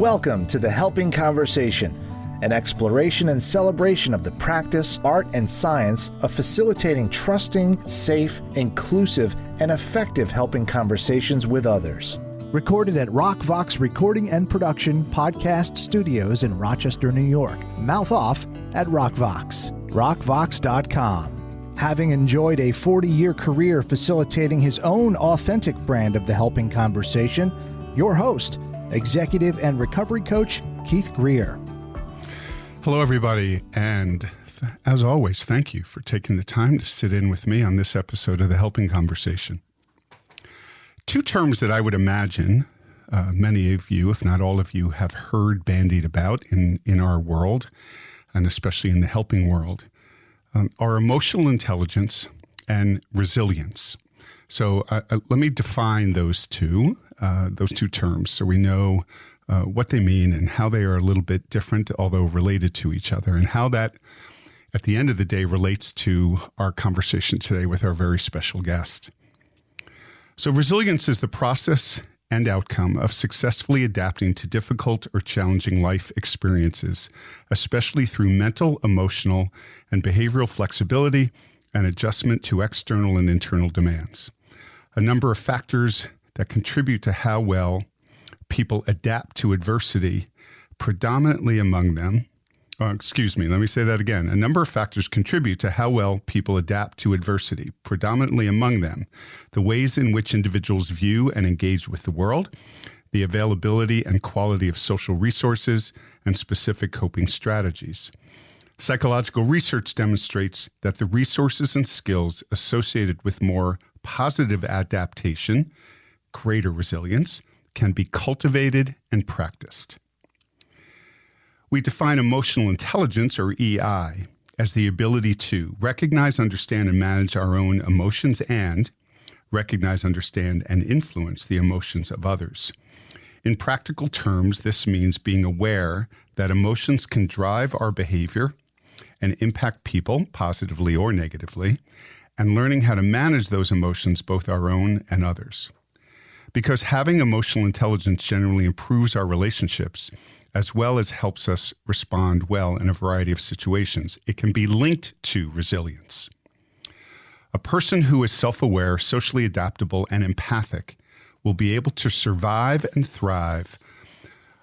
Welcome to the Helping Conversation, an exploration and celebration of the practice, art, and science of facilitating trusting, safe, inclusive, and effective helping conversations with others. Recorded at RockVox Recording and Production Podcast Studios in Rochester, New York. Mouth off at RockVox. RockVox.com. Having enjoyed a 40-year career facilitating his own authentic brand of the helping conversation, your host, executive and recovery coach, Keith Greer. Hello, everybody, and as always, thank you for taking the time to sit in with me on this episode of the Helping Conversation. Two terms that I would imagine many of you, if not all of you, have heard bandied about in our world, and especially in the helping world, are emotional intelligence and resilience. So let me define those two terms so we know what they mean and how they are a little bit different, although related to each other, and how that, at the end of the day, relates to our conversation today with our very special guest. So resilience is the process and outcome of successfully adapting to difficult or challenging life experiences, especially through mental, emotional, and behavioral flexibility and adjustment to external and internal demands. A number of factors that contribute to how well people adapt to adversity, predominantly among them, A number of factors contribute to how well people adapt to adversity, predominantly among them, the ways in which individuals view and engage with the world, the availability and quality of social resources, and specific coping strategies. Psychological research demonstrates that the resources and skills associated with more positive adaptation, greater resilience, can be cultivated and practiced. We define emotional intelligence, or EI, as the ability to recognize, understand, and manage our own emotions and recognize, understand, and influence the emotions of others. In practical terms, this means being aware that emotions can drive our behavior and impact people positively or negatively, and learning how to manage those emotions, both our own and others. Because having emotional intelligence generally improves our relationships, as well as helps us respond well in a variety of situations, it can be linked to resilience. A person who is self-aware, socially adaptable, and empathic will be able to survive and thrive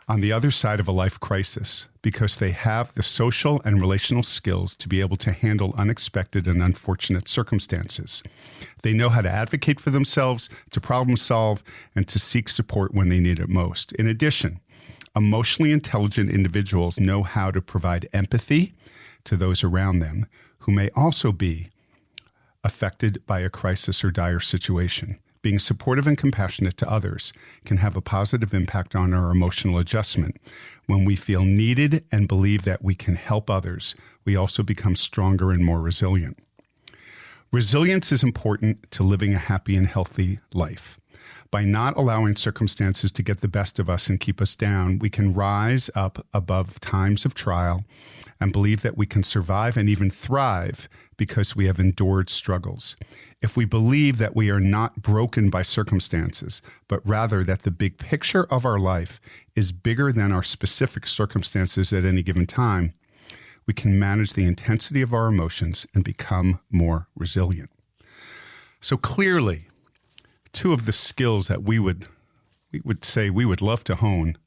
on the other side of a life crisis because they have the social and relational skills to be able to handle unexpected and unfortunate circumstances. They know how to advocate for themselves, to problem solve, and to seek support when they need it most. In addition, emotionally intelligent individuals know how to provide empathy to those around them who may also be affected by a crisis or dire situation. Being supportive and compassionate to others can have a positive impact on our emotional adjustment. When we feel needed and believe that we can help others, we also become stronger and more resilient. Resilience is important to living a happy and healthy life. By not allowing circumstances to get the best of us and keep us down, we can rise up above times of trial and believe that we can survive and even thrive because we have endured struggles. If we believe that we are not broken by circumstances, but rather that the big picture of our life is bigger than our specific circumstances at any given time, we can manage the intensity of our emotions and become more resilient. So clearly, two of the skills that we would say we would love to hone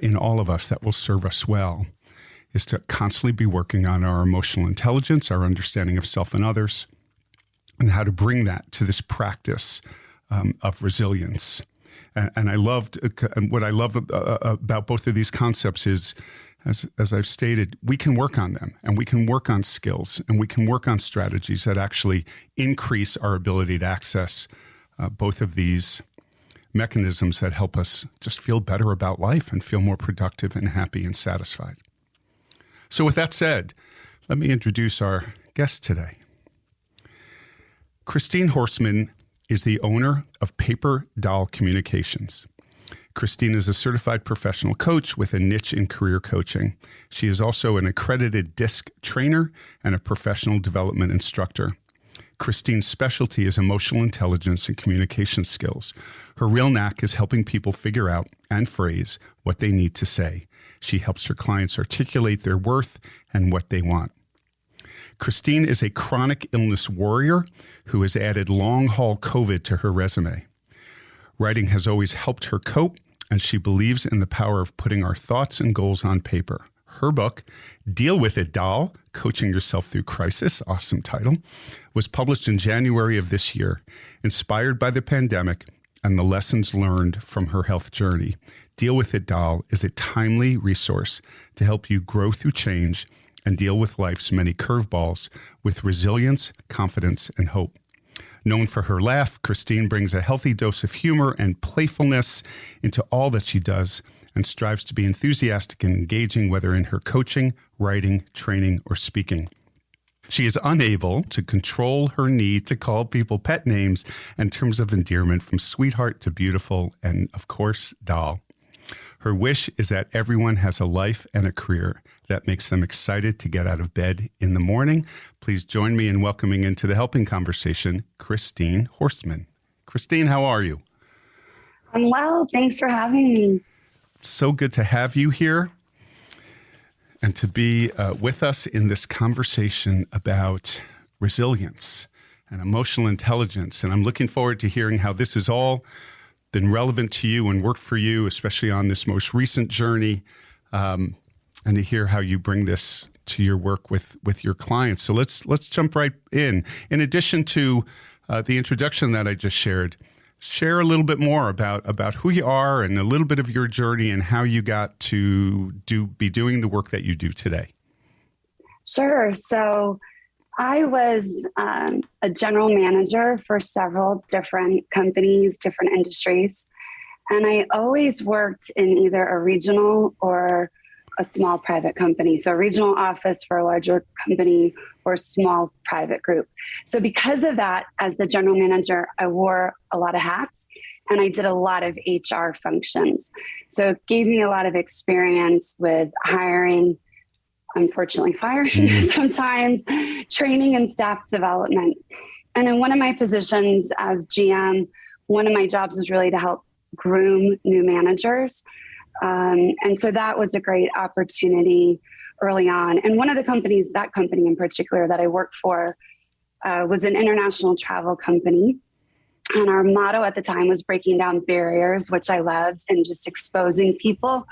in all of us that will serve us well is to constantly be working on our emotional intelligence, our understanding of self and others, and how to bring that to this practice of resilience. And what I love about both of these concepts is, as I've stated, we can work on them, and we can work on skills, and we can work on strategies that actually increase our ability to access both of these mechanisms that help us just feel better about life and feel more productive and happy and satisfied. So with that said, let me introduce our guest today. Christine Horstman is the owner of Paper Doll Communications. Christine is a certified professional coach with a niche in career coaching. She is also an accredited DISC trainer and a professional development instructor. Christine's specialty is emotional intelligence and communication skills. Her real knack is helping people figure out and phrase what they need to say. She helps her clients articulate their worth and what they want. Christine is a chronic illness warrior who has added long-haul COVID to her resume. Writing has always helped her cope, and she believes in the power of putting our thoughts and goals on paper. Her book, Deal With It, Doll, Coaching Yourself Through Crisis, awesome title, was published in January of this year, inspired by the pandemic and the lessons learned from her health journey. Deal With It, Doll is a timely resource to help you grow through change and deal with life's many curveballs with resilience, confidence, and hope. Known for her laugh, Christine brings a healthy dose of humor and playfulness into all that she does and strives to be enthusiastic and engaging, whether in her coaching, writing, training, or speaking. She is unable to control her need to call people pet names and terms of endearment, from sweetheart to beautiful and, of course, doll. Her wish is that everyone has a life and a career that makes them excited to get out of bed in the morning. Please join me in welcoming into the Helping Conversation, Christine Horstman. Christine, how are you? I'm well. Thanks for having me. So good to have you here and to be with us in this conversation about resilience and emotional intelligence. And I'm looking forward to hearing how this has all been relevant to you and worked for you, especially on this most recent journey, and to hear how you bring this to your work with your clients. So let's jump right in. In addition to the introduction that I just shared, share a little bit more about who you are and a little bit of your journey and how you got to be doing the work that you do today. Sure. So I was a general manager for several different companies, different industries, and I always worked in either a regional or a small private company. So a regional office for a larger company or a small private group. So because of that, as the general manager, I wore a lot of hats and I did a lot of HR functions. So it gave me a lot of experience with hiring, unfortunately firing sometimes, training and staff development. And in one of my positions as GM, one of my jobs was really to help groom new managers. And so that was a great opportunity early on. And one of the companies, that company in particular that I worked for, was an international travel company. And our motto at the time was breaking down barriers, which I loved, and just exposing people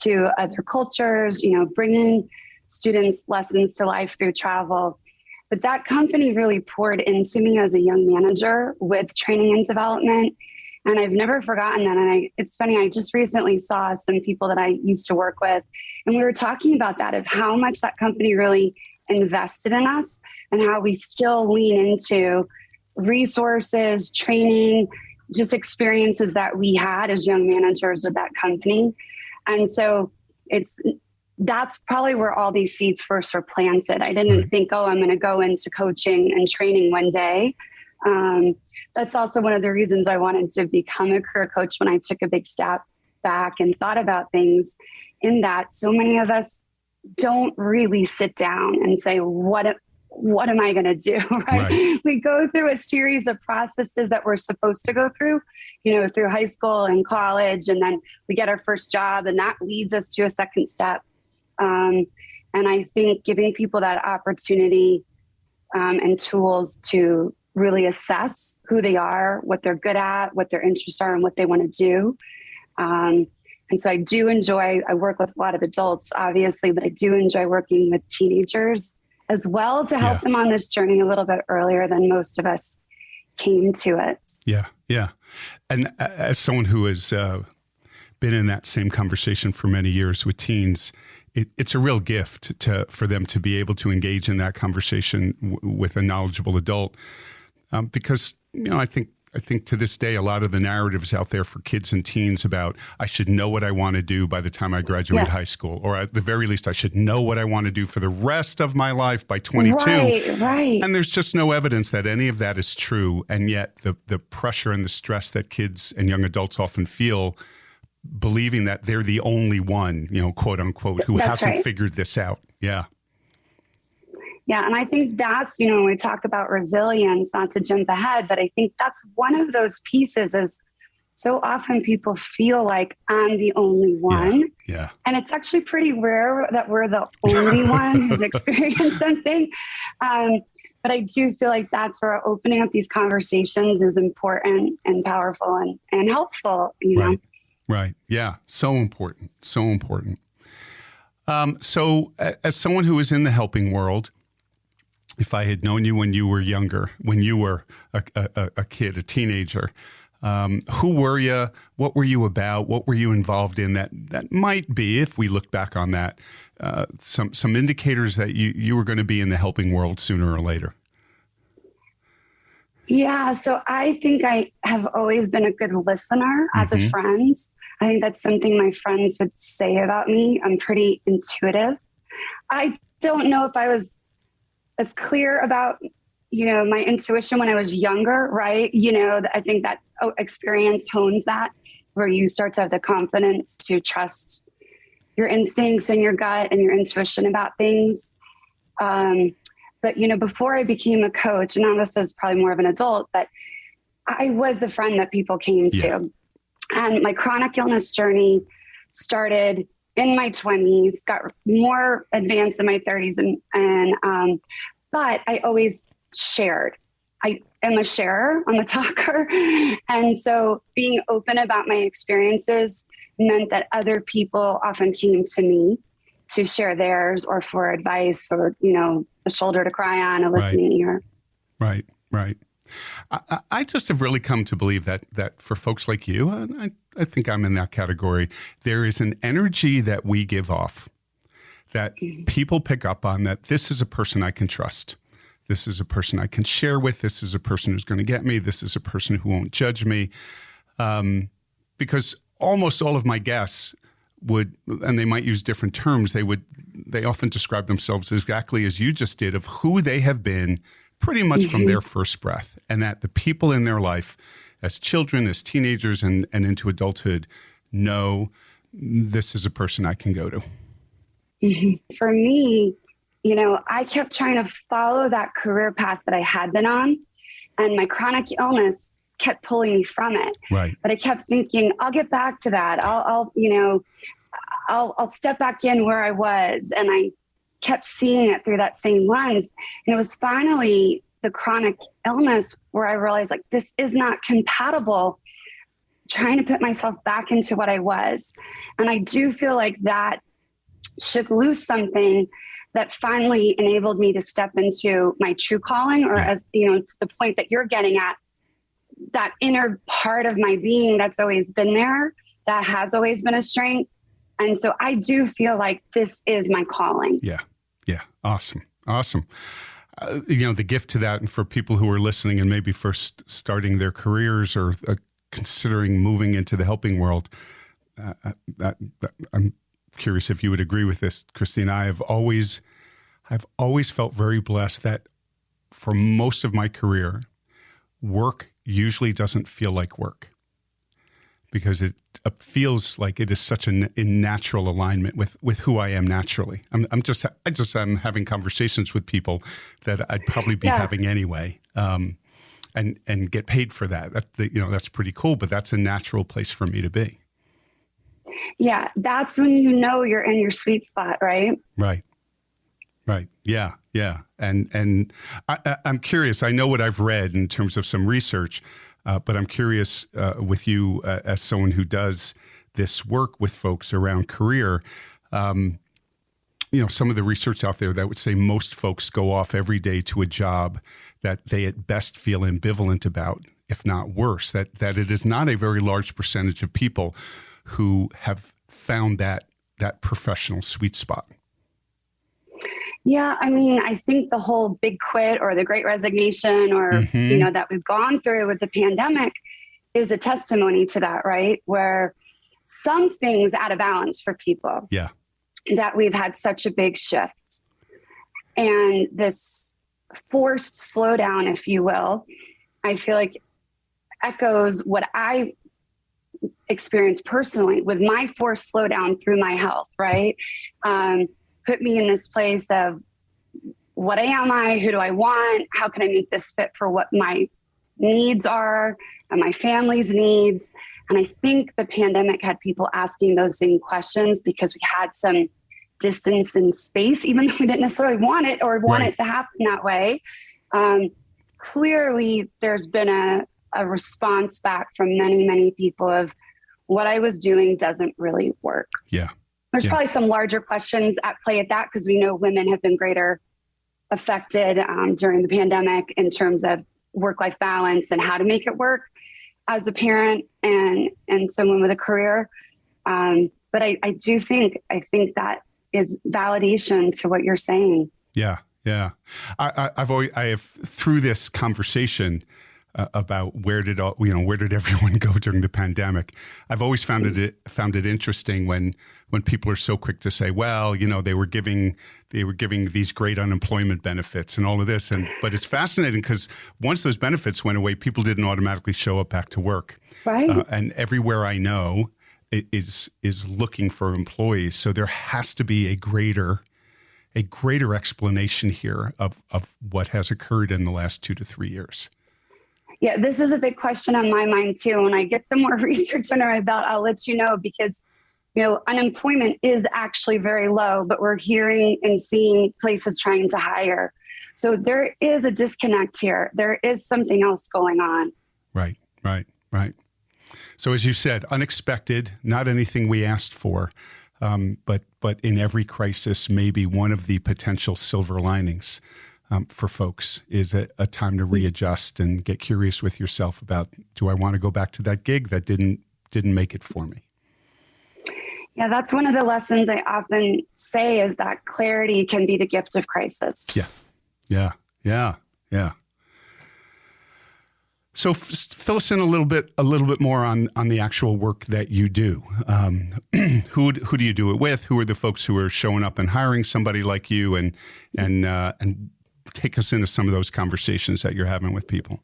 to other cultures, bringing students lessons to life through travel. But that company really poured into me as a young manager with training and development. And I've never forgotten that. And it's funny, I just recently saw some people that I used to work with, and we were talking about that, of how much that company really invested in us and how we still lean into resources, training, just experiences that we had as young managers with that company. And so that's probably where all these seeds first were planted. I didn't think, I'm going to go into coaching and training one day. That's also one of the reasons I wanted to become a career coach when I took a big step back and thought about things, in that so many of us don't really sit down and say, what am I going to do? Right? We go through a series of processes that we're supposed to go through, through high school and college, and then we get our first job, and that leads us to a second step. And I think giving people that opportunity and tools to really assess who they are, what they're good at, what their interests are, and what they want to do. And so I work with a lot of adults, obviously, but I do enjoy working with teenagers as well, to help them on this journey a little bit earlier than most of us came to it. Yeah. And as someone who has been in that same conversation for many years with teens, it's a real gift for them to be able to engage in that conversation with a knowledgeable adult. Because, I think to this day, a lot of the narratives out there for kids and teens about, I should know what I want to do by the time I graduate high school, or at the very least, I should know what I want to do for the rest of my life by 22. Right. And there's just no evidence that any of that is true. And yet the pressure and the stress that kids and young adults often feel, believing that they're the only one, quote unquote, who hasn't figured this out. Yeah. Yeah. And I think that's, when we talk about resilience, not to jump ahead, but I think that's one of those pieces is so often people feel like I'm the only one. Yeah. And it's actually pretty rare that we're the only one who's experienced something. But I do feel like that's where opening up these conversations is important and powerful and helpful, know? Right. Yeah. So important. So important. So as someone who is in the helping world, if I had known you when you were younger, when you were a kid, a teenager, who were you? What were you about? What were you involved in? That might be, if we look back on that, some indicators that you were going to be in the helping world sooner or later. Yeah, so I think I have always been a good listener as a friend. I think that's something my friends would say about me. I'm pretty intuitive. I don't know if I was as clear about, my intuition when I was younger, right? I think that experience hones that, where you start to have the confidence to trust your instincts and your gut and your intuition about things. But, before I became a coach, and now this is probably more of an adult, but I was the friend that people came to. And my chronic illness journey started in my 20s, got more advanced in my 30s. But I always shared. I am a sharer, I'm a talker. And so being open about my experiences meant that other people often came to me to share theirs or for advice or, a shoulder to cry on, a listening ear. Right. I just have really come to believe that for folks like you, and I think I'm in that category, there is an energy that we give off that people pick up on, that this is a person I can trust. This is a person I can share with. This is a person who's going to get me. This is a person who won't judge me. Because almost all of my guests would, and they might use different terms, they often describe themselves exactly as you just did, of who they have been pretty much from their first breath, and that the people in their life as children, as teenagers, and into adulthood know this is a person I can go to. For me, I kept trying to follow that career path that I had been on, and my chronic illness kept pulling me from it. Right. But I kept thinking, I'll get back to that. I'll step back in where I was. And I kept seeing it through that same lens. And it was finally the chronic illness where I realized, like, this is not compatible, trying to put myself back into what I was. And I do feel like that shook loose something that finally enabled me to step into my true calling, or as, to the point that you're getting at, that inner part of my being that's always been there, that has always been a strength. And so I do feel like this is my calling. Yeah. Awesome. The gift to that, and for people who are listening and maybe first starting their careers or considering moving into the helping world, I'm curious if you would agree with this, Christine. I've always felt very blessed that for most of my career, work usually doesn't feel like work, because it feels like it is such a natural alignment with who I am naturally. I'm having conversations with people that I'd probably be having anyway, and get paid for that. That's pretty cool, but that's a natural place for me to be. Yeah, that's when you're in your sweet spot, right? Right. Yeah. And I'm curious. I know what I've read in terms of some research, but I'm curious with you as someone who does this work with folks around career. Some of the research out there that would say most folks go off every day to a job that they at best feel ambivalent about, if not worse. That it is not a very large percentage of people who have found that professional sweet spot. Yeah, I think the whole big quit or the great resignation or, that we've gone through with the pandemic is a testimony to that, right? Where something's out of balance for people. Yeah. That we've had such a big shift. And this forced slowdown, if you will, I feel like echoes what I experienced personally with my forced slowdown through my health, right? Put me in this place of what am I? Who do I want? How can I make this fit for what my needs are and my family's needs? And I think the pandemic had people asking those same questions because we had some distance in space, even though we didn't necessarily want it or want it to happen that way. Clearly, there's been a response back from many, many people of what I was doing doesn't really work. Yeah. There's probably some larger questions at play at that because we know women have been greater affected during the pandemic in terms of work-life balance and how to make it work as a parent and someone with a career. But I think that is validation to what you're saying. Yeah. Yeah. I have through this conversation about where did everyone go during the pandemic. I've always found it interesting when people are so quick to say, well, they were giving these great unemployment benefits and all of this. But it's fascinating because once those benefits went away, people didn't automatically show up back to work. Right. And everywhere I know is looking for employees. So there has to be a greater explanation here of what has occurred in the last 2 to 3 years. Yeah, this is a big question on my mind too. When I get some more research under my belt, I'll let you know because, unemployment is actually very low, but we're hearing and seeing places trying to hire. So there is a disconnect here. There is something else going on. Right. So as you said, unexpected, not anything we asked for, but in every crisis, maybe one of the potential silver linings for folks is a time to readjust and get curious with yourself about, do I want to go back to that gig that didn't make it for me? Yeah, that's one of the lessons I often say is that clarity can be the gift of crisis. Yeah. So fill us in a little bit more on the actual work that you do. Who do you do it with? Who are the folks who are showing up and hiring somebody like you, and take us into some of those conversations that you're having with people.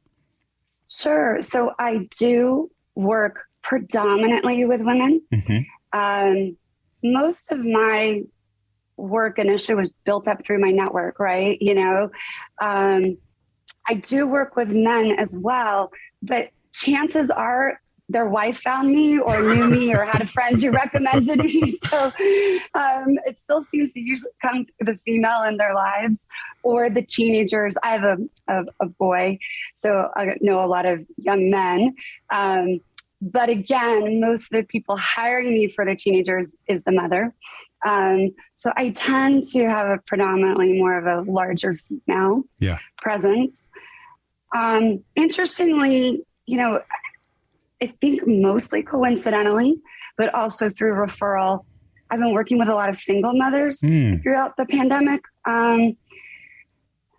Sure. So I do work predominantly with women. Mm-hmm. Most of my work initially was built up through my network, right? I do work with men as well, but chances are their wife found me or knew me or had a friend who recommended me. So it still seems to usually come through the female in their lives or the teenagers. I have a boy, so I know a lot of young men. But again, most of the people hiring me for the teenagers is the mother. So I tend to have a predominantly more of a larger female presence. Interestingly, I think mostly coincidentally, but also through referral, I've been working with a lot of single mothers throughout the pandemic. And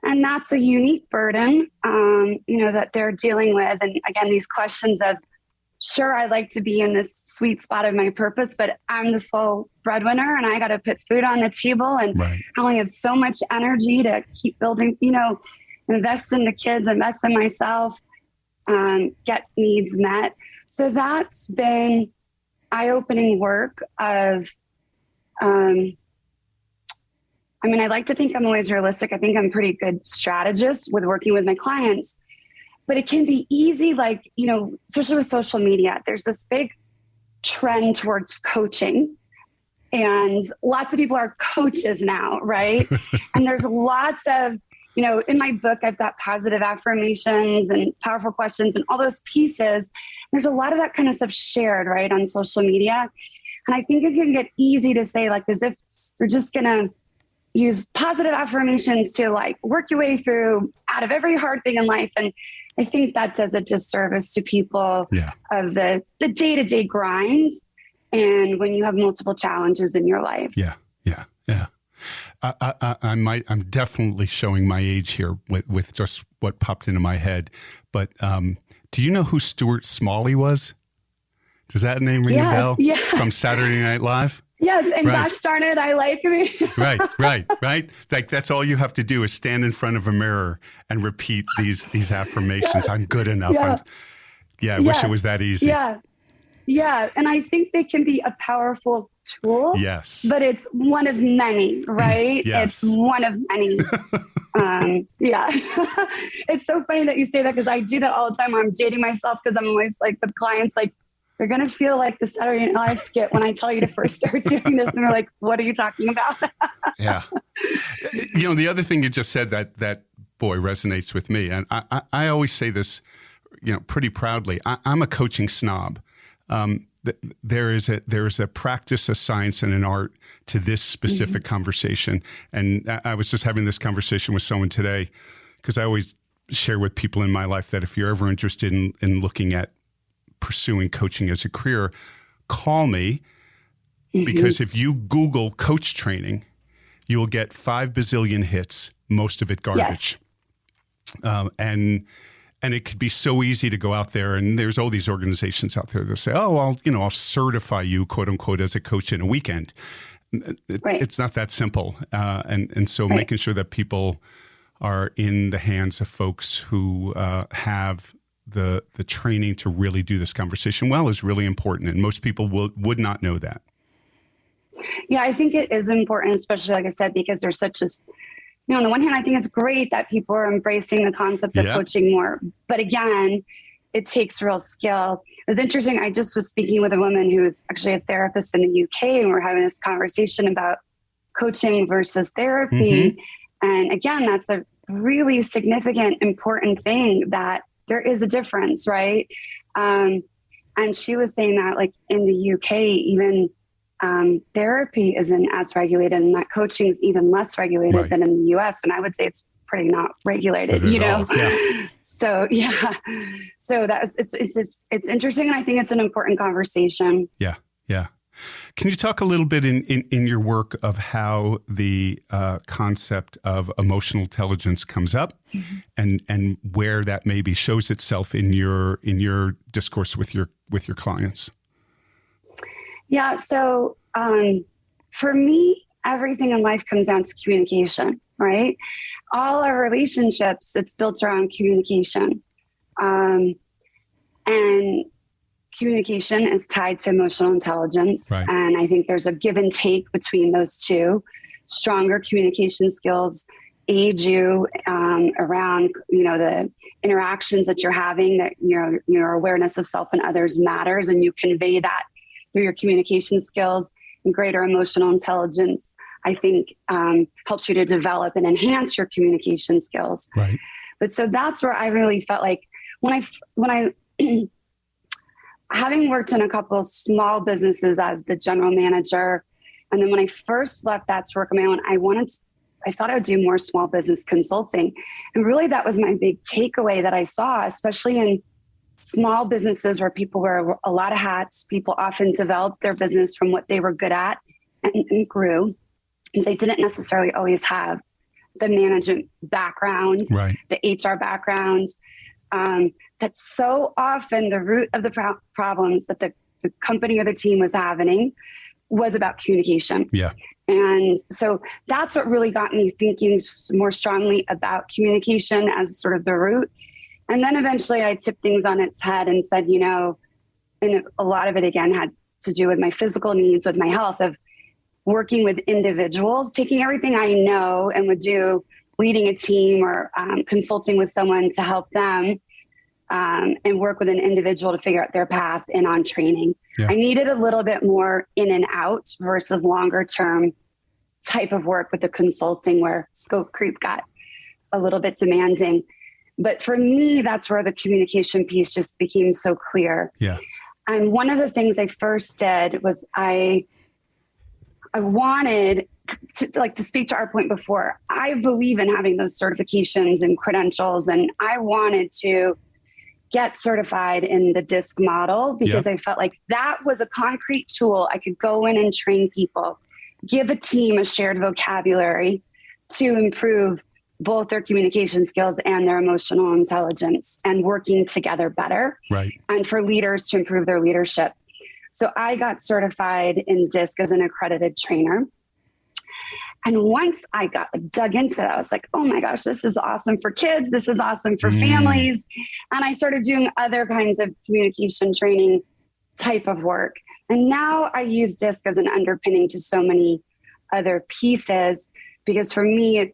that's a unique burden, that they're dealing with. And again, these questions of, sure, I'd like to be in this sweet spot of my purpose, but I'm the sole breadwinner and I got to put food on the table. And I only have so much energy to keep building, invest in the kids, invest in myself, get needs met. So that's been eye-opening work of, I like to think I'm always realistic. I think I'm a pretty good strategist with working with my clients, but it can be easy, especially with social media, there's this big trend towards coaching and lots of people are coaches now, right? And there's lots of, in my book, I've got positive affirmations and powerful questions and all those pieces. There's a lot of that kind of stuff shared, right, on social media. And I think it can get easy to say, as if you're just going to use positive affirmations to work your way through out of every hard thing in life. And I think that does a disservice to people of the day-to-day grind. And when you have multiple challenges in your life. Yeah. I'm definitely showing my age here with just what popped into my head. But do you know who Stuart Smalley was? Does that name ring a bell? Yeah. From Saturday Night Live? Yes, and gosh darn it, I like me. Right. That's all you have to do is stand in front of a mirror and repeat these affirmations. I'm good enough. I wish it was that easy. Yeah, and I think they can be a powerful tool. Yes. But it's one of many, right? Yes. It's one of many. Yeah. It's so funny that you say that because I do that all the time where I'm dating myself because I'm always like with clients, like, they're going to feel like the Saturday Night Live skit when I tell you to first start doing this. And they're like, what are you talking about? Yeah. The other thing you just said that boy resonates with me. And I always say this, pretty proudly. I'm a coaching snob. There is a practice, a science, and an art to this specific conversation. And I was just having this conversation with someone today because I always share with people in my life that if you're ever interested in looking at pursuing coaching as a career, call me, because if you Google coach training, you'll get 5 bazillion hits, most of it garbage. Yes. And it could be so easy to go out there, and there's all these organizations out there that say, oh, I'll certify you, quote unquote, as a coach in a weekend. Right. It's not that simple. And so making sure that people are in the hands of folks who have the training to really do this conversation well is really important. And most people would not know that. Yeah, I think it is important, especially, like I said, because there's such a, on the one hand, I think it's great that people are embracing the concept of coaching more. But again, it takes real skill. It was interesting. I just was speaking with a woman who's actually a therapist in the UK, and we're having this conversation about coaching versus therapy. And again, that's a really significant, important thing, that there is a difference, right? And she was saying that, like, in the UK, even therapy isn't as regulated, and that coaching is even less regulated than in the US. And I would say it's pretty not regulated, Yeah. So, so it's interesting. And I think it's an important conversation. Yeah. Yeah. Can you talk a little bit in your work of how the concept of emotional intelligence comes up, and where that maybe shows itself in your discourse with your clients? Yeah. So for me, everything in life comes down to communication, right? All our relationships, it's built around communication. And communication is tied to emotional intelligence. Right. And I think there's a give and take between those two. Stronger communication skills aid you around, the interactions that you're having, that your awareness of self and others matters, and you convey that through your communication skills. And greater emotional intelligence, I think, helps you to develop and enhance your communication skills. Right. But so that's where I really felt like when I having worked in a couple of small businesses as the general manager, and then when I first left that to work on my own, I thought I would do more small business consulting. And really that was my big takeaway that I saw, especially in small businesses where people wear a lot of hats. People often developed their business from what they were good at and grew. They didn't necessarily always have the management background, the HR background. That's so often the root of the problems that the company or the team was having was about communication. Yeah. And so that's what really got me thinking more strongly about communication as sort of the root. And then eventually I tipped things on its head and said, and a lot of it again had to do with my physical needs, with my health, of working with individuals, taking everything I know and would do, leading a team or consulting with someone to help them and work with an individual to figure out their path in on training. Yeah. I needed a little bit more in and out versus longer term type of work with the consulting, where scope creep got a little bit demanding. But for me, that's where the communication piece just became so clear. Yeah. And one of the things I first did was I wanted to speak to our point before. I believe in having those certifications and credentials, and I wanted to get certified in the DISC model because I felt like that was a concrete tool. I could go in and train people, give a team a shared vocabulary to improve both their communication skills and their emotional intelligence, and working together better. Right. And for leaders to improve their leadership. So I got certified in DISC as an accredited trainer. And once I got dug into it, I was like, oh my gosh, this is awesome for kids. This is awesome for families. And I started doing other kinds of communication training type of work. And now I use DISC as an underpinning to so many other pieces, because for me,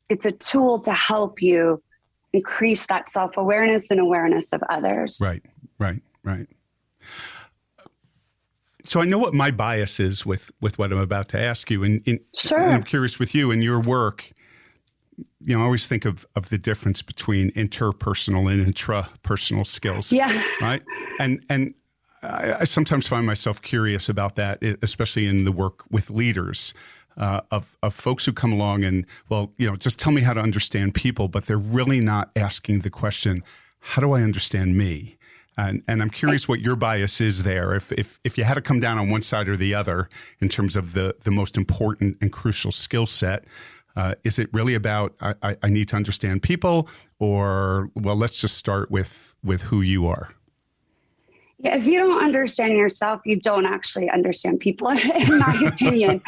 it's a tool to help you increase that self-awareness and awareness of others. Right. So I know what my bias is with what I'm about to ask you. Sure. And I'm curious with you in your work, I always think of the difference between interpersonal and intrapersonal skills. Yeah. Right. And I sometimes find myself curious about that, especially in the work with leaders, of folks who come along and, just tell me how to understand people, but they're really not asking the question, how do I understand me? And I'm curious what your bias is there. If you had to come down on one side or the other in terms of the most important and crucial skill set, is it really about I need to understand people, or let's just start with who you are? Yeah, if you don't understand yourself, you don't actually understand people, in my opinion.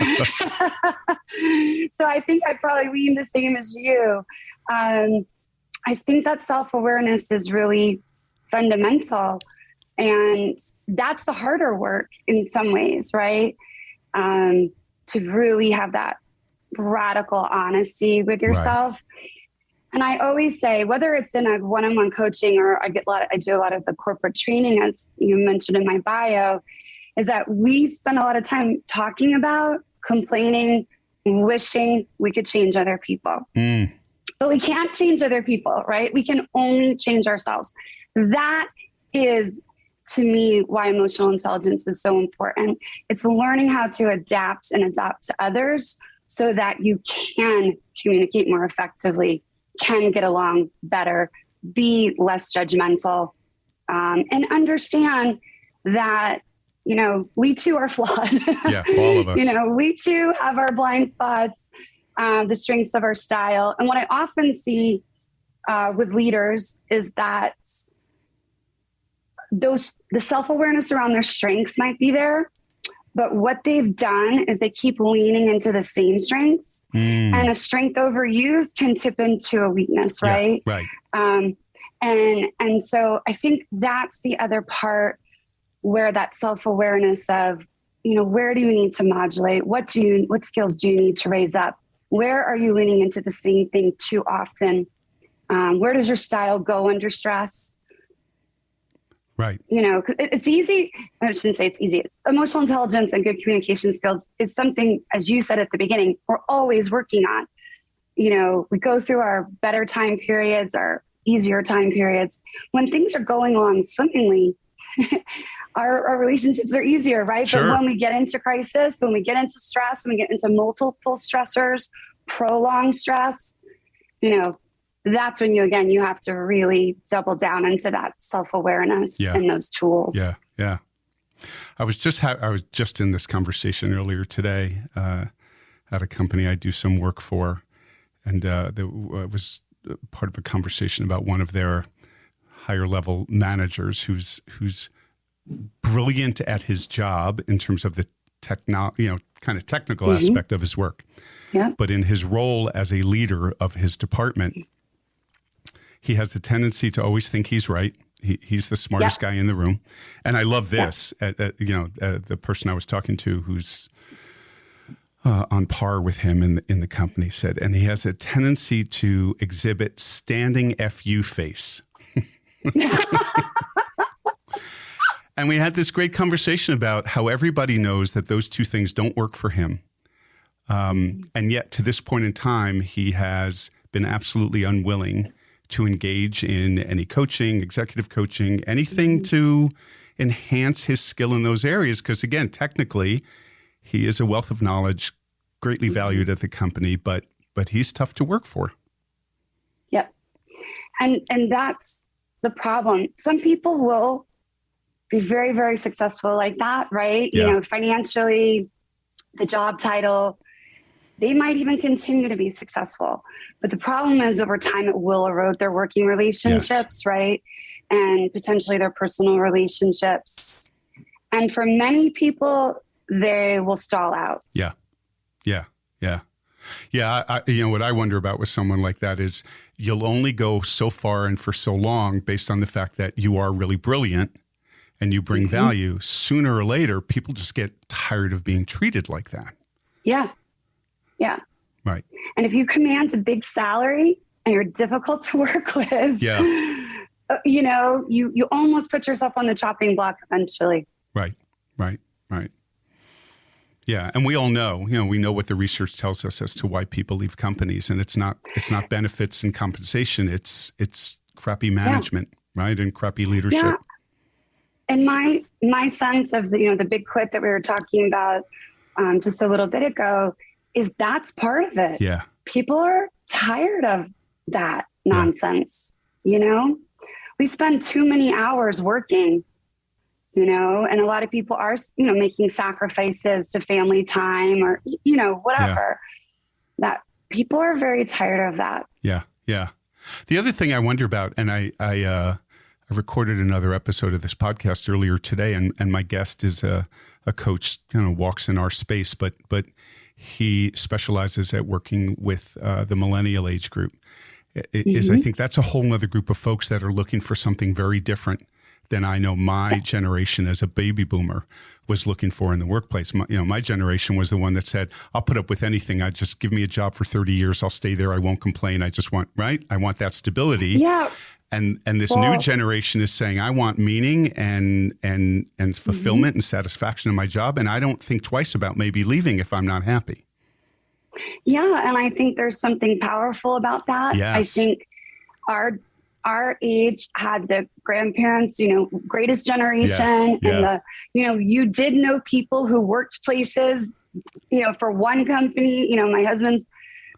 So I think I probably lean the same as you. I think that self-awareness is really fundamental, and that's the harder work in some ways, right? To really have that radical honesty with yourself. Right. And I always say, whether it's in a one-on-one coaching or I do a lot of the corporate training, as you mentioned in my bio, is that we spend a lot of time talking about, complaining, wishing we could change other people. But we can't change other people, right? We can only change ourselves. That is, to me, why emotional intelligence is so important. It's learning how to adapt to others so that you can communicate more effectively, can get along better, be less judgmental, and understand that, we too are flawed. Yeah, all of us. We too have our blind spots, the strengths of our style. And what I often see with leaders is that the self-awareness around their strengths might be there, but what they've done is they keep leaning into the same strengths, and a strength overused can tip into a weakness, right? Yeah, right. And so I think that's the other part where that self-awareness of, where do you need to modulate? What skills do you need to raise up? Where are you leaning into the same thing too often? Where does your style go under stress? Right. It's easy. I shouldn't say it's easy. It's emotional intelligence and good communication skills. It's something, as you said at the beginning, we're always working on. We go through our better time periods, our easier time periods. When things are going along swimmingly, our relationships are easier, right? Sure. But when we get into crisis, when we get into stress, when we get into multiple stressors, prolonged stress, that's when you have to really double down into that self-awareness and those tools. Yeah. I was just in this conversation earlier today at a company I do some work for, and there was part of a conversation about one of their higher level managers who's brilliant at his job in terms of the kind of technical aspect of his work. Yeah. But in his role as a leader of his department, he has a tendency to always think he's right. He's the smartest guy in the room. And I love this. The person I was talking to who's on par with him in the company said, and he has a tendency to exhibit standing FU face. And we had this great conversation about how everybody knows that those two things don't work for him. And yet to this point in time, he has been absolutely unwilling to engage in any coaching, executive coaching, anything to enhance his skill in those areas. Because again, technically, he is a wealth of knowledge, greatly valued at the company, but he's tough to work for. Yep. And that's the problem. Some people will be very, very successful like that, right? Yeah. Financially, the job title, they might even continue to be successful. But the problem is over time, it will erode their working relationships, right? And potentially their personal relationships. And for many people, they will stall out. Yeah. What I wonder about with someone like that is you'll only go so far and for so long based on the fact that you are really brilliant and you bring value. Sooner or later, people just get tired of being treated like that. Yeah. Right. And if you command a big salary and you're difficult to work with, you almost put yourself on the chopping block eventually. Right. Yeah. And we all know, we know what the research tells us as to why people leave companies, and it's not benefits and compensation. It's crappy management, right? And crappy leadership. Yeah. And my sense of the big quit that we were talking about just a little bit ago is that's part of it. Yeah. People are tired of that nonsense. We spend too many hours working, and a lot of people are, making sacrifices to family time or, whatever. That people are very tired of that. Yeah. Yeah. The other thing I wonder about, and I recorded another episode of this podcast earlier today, and my guest is a coach, walks in our space, but he specializes at working with the millennial age group. I think that's a whole other group of folks that are looking for something very different than I know my generation as a baby boomer was looking for in the workplace. My generation was the one that said, I'll put up with anything. Just give me a job for 30 years. I'll stay there. I won't complain. I just want, I want that stability. Yeah. And this new generation is saying, I want meaning and fulfillment and satisfaction in my job. And I don't think twice about maybe leaving if I'm not happy. Yeah. And I think there's something powerful about that. Yes. I think our age had the grandparents, greatest generation. Yes. And you did know people who worked places, for one company. My husband's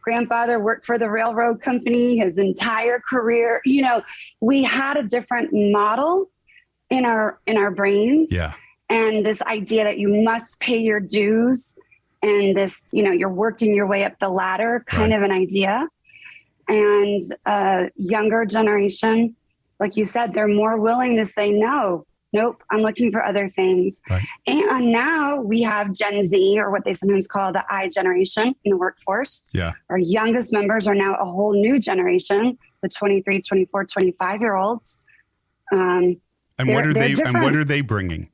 grandfather worked for the railroad company his entire career. We had a different model in our brains. Yeah. And this idea that you must pay your dues and this, you're working your way up the ladder kind of an idea. And younger generation, like you said, they're more willing to say, nope, I'm looking for other things. Right. And now we have Gen Z, or what they sometimes call the I generation in the workforce. Yeah. Our youngest members are now a whole new generation, the 23, 24, 25-year-olds. And what are they bringing?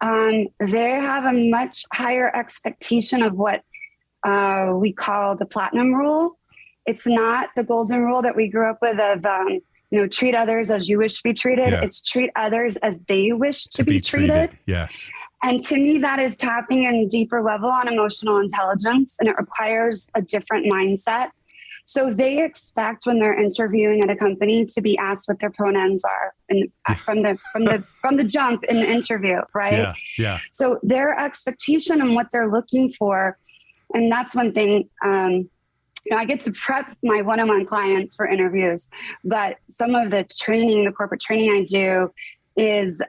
They have a much higher expectation of what we call the platinum rule. It's not the golden rule that we grew up with of, treat others as you wish to be treated. Yeah. It's treat others as they wish to be treated. Yes. And to me, that is tapping in a deeper level on emotional intelligence, and it requires a different mindset. So they expect when they're interviewing at a company to be asked what their pronouns are, and from the jump in the interview, right? Yeah. Yeah. So their expectation and what they're looking for, and that's one thing. I get to prep my one-on-one clients for interviews, but some of the training, the corporate training I do is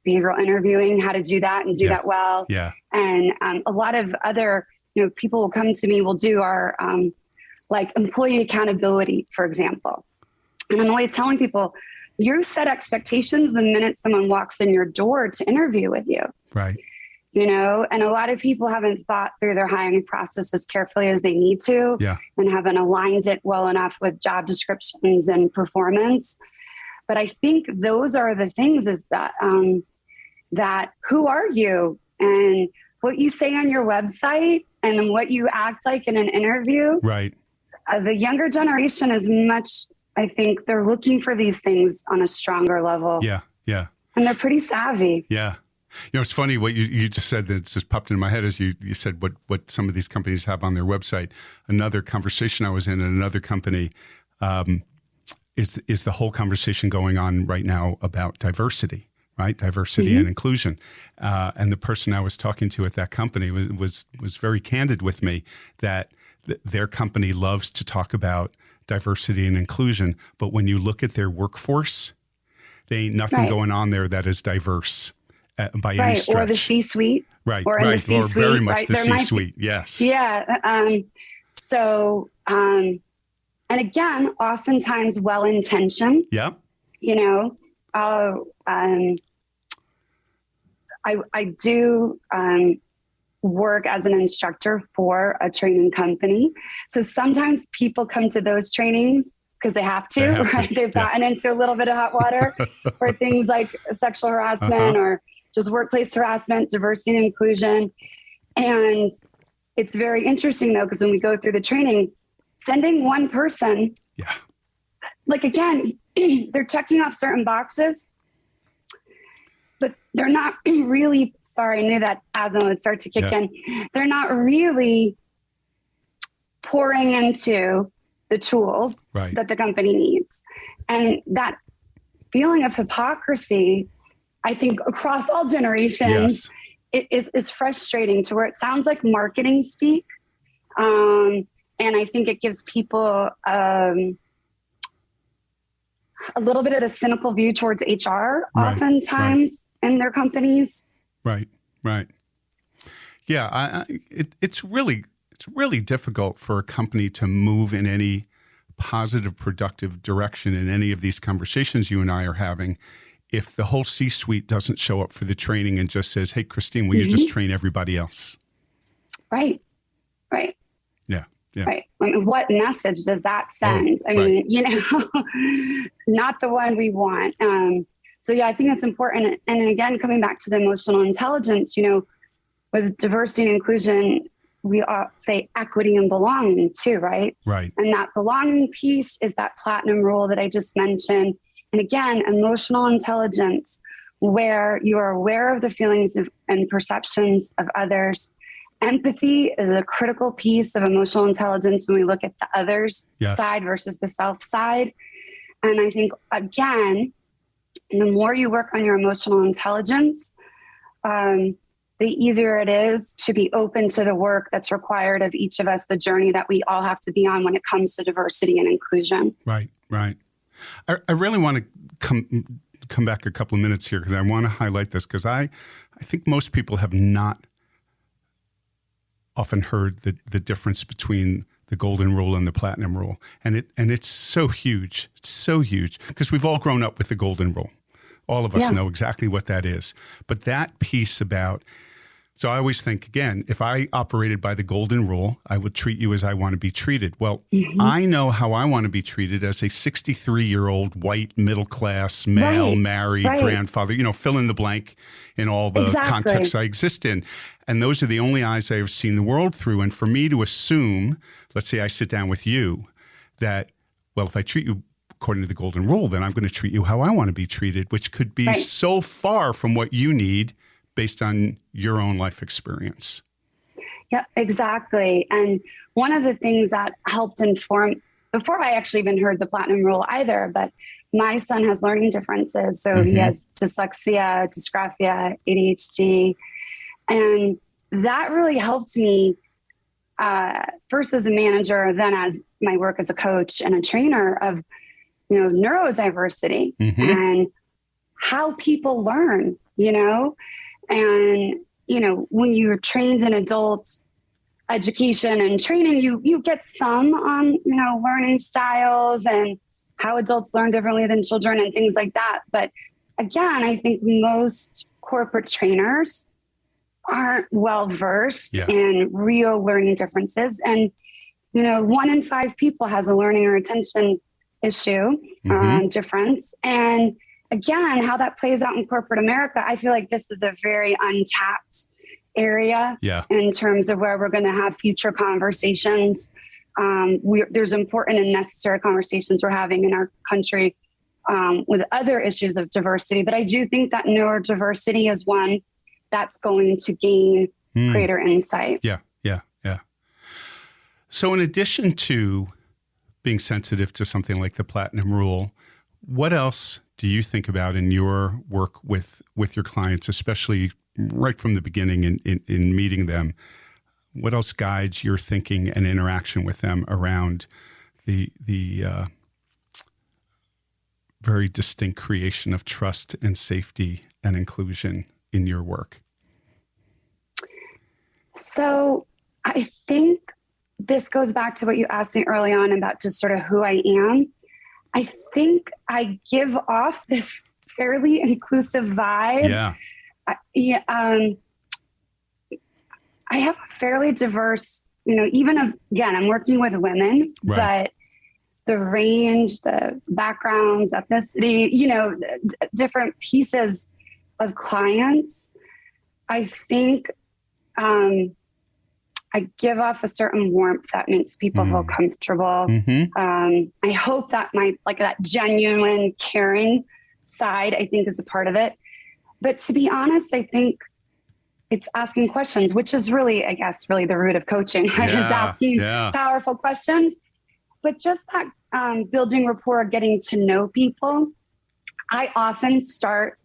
behavioral interviewing, how to do that and do that well. Yeah. And a lot of other, people will come to me, will do our like employee accountability, for example. And I'm always telling people, you set expectations the minute someone walks in your door to interview with you. Right. And a lot of people haven't thought through their hiring process as carefully as they need to, and haven't aligned it well enough with job descriptions and performance. But I think those are the things, is that, that who are you, and what you say on your website, and then what you act like in an interview. Right. The younger generation is much, I think they're looking for these things on a stronger level. Yeah. Yeah. And they're pretty savvy. Yeah. It's funny what you just said that just popped into my head as you said what some of these companies have on their website. Another conversation I was in another company is the whole conversation going on right now about diversity, right? Diversity and inclusion. And the person I was talking to at that company was very candid with me that their company loves to talk about diversity and inclusion, but when you look at their workforce, there ain't nothing going on there that is diverse. By any stretch. Or the C-suite. Right, or right. The C-suite, or very much right? the C-suite, yes. Yeah. And again, oftentimes well-intentioned. Yeah. I do work as an instructor for a training company. So sometimes people come to those trainings because they have to, right? They've gotten into a little bit of hot water for things like sexual harassment or just workplace harassment, diversity and inclusion. And it's very interesting though, because when we go through the training, sending one person, like again, they're checking off certain boxes, but they're not really, sorry, I knew that asthma would start to kick in. They're not really pouring into the tools that the company needs. And that feeling of hypocrisy, I think across all generations, it is frustrating to where it sounds like marketing speak. And I think it gives people a little bit of a cynical view towards HR oftentimes in their companies. Right. Yeah. It's really difficult for a company to move in any positive, productive direction in any of these conversations you and I are having if the whole C-suite doesn't show up for the training and just says, hey, Christine, will you just train everybody else? Right. Yeah. Right. I mean, what message does that send? I mean, not the one we want. So yeah, I think it's important. And again, coming back to the emotional intelligence, with diversity and inclusion, we all say equity and belonging too, right? Right. And that belonging piece is that platinum rule that I just mentioned. And again, emotional intelligence, where you are aware of the feelings and perceptions of others. Empathy is a critical piece of emotional intelligence when we look at the others side versus the self side. And I think, again, the more you work on your emotional intelligence, the easier it is to be open to the work that's required of each of us, the journey that we all have to be on when it comes to diversity and inclusion. Right. I really want to come back a couple of minutes here because I want to highlight this because I think most people have not often heard the difference between the golden rule and the platinum rule. And it's so huge. It's so huge because we've all grown up with the golden rule. All of us know exactly what that is. But that piece about, so I always think, again, if I operated by the golden rule, I would treat you as I want to be treated. Well, I know how I want to be treated as a 63-year-old white middle-class male, married grandfather, fill in the blank in all the contexts I exist in. And those are the only eyes I've seen the world through. And for me to assume, let's say I sit down with you, that, well, if I treat you according to the golden rule, then I'm going to treat you how I want to be treated, which could be so far from what you need based on your own life experience. Yeah, exactly. And one of the things that helped inform, before I actually even heard the platinum rule either, but my son has learning differences. So he has dyslexia, dysgraphia, ADHD. And that really helped me first as a manager, then as my work as a coach and a trainer of, neurodiversity and how people learn, and, when you're trained in adult education and training, you get some on, learning styles and how adults learn differently than children and things like that. But again, I think most corporate trainers aren't well-versed in real learning differences. And, 1 in 5 people has a learning or attention issue, difference. And again, how that plays out in corporate America, I feel like this is a very untapped area in terms of where we're going to have future conversations. There's important and necessary conversations we're having in our country with other issues of diversity. But I do think that neurodiversity is one that's going to gain greater insight. Yeah. So in addition to being sensitive to something like the platinum rule, what else do you think about in your work with your clients, especially right from the beginning in meeting them? What else guides your thinking and interaction with them around the very distinct creation of trust and safety and inclusion in your work? So I think this goes back to what you asked me early on about just sort of who I am. I think I give off this fairly inclusive vibe. I have a fairly diverse, even again, I'm working with women, but the range, the backgrounds, ethnicity, different pieces of clients, I think I I give off a certain warmth that makes people feel comfortable. I hope that that genuine caring side, I think, is a part of it. But to be honest, I think it's asking questions, which is really, I guess, really the root of coaching, right? Is asking powerful questions. But just that building rapport, getting to know people, I often start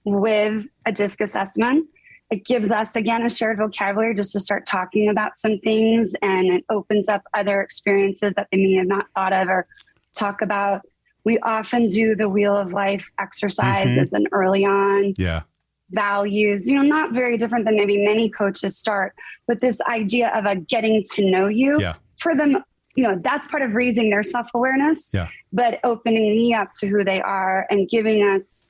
with a DISC assessment. It gives us, again, a shared vocabulary just to start talking about some things, and it opens up other experiences that they may have not thought of or talk about. We often do the Wheel of Life exercises and early on. Values, not very different than maybe many coaches start with this idea of a getting to know you. For them, that's part of raising their self-awareness, but opening me up to who they are and giving us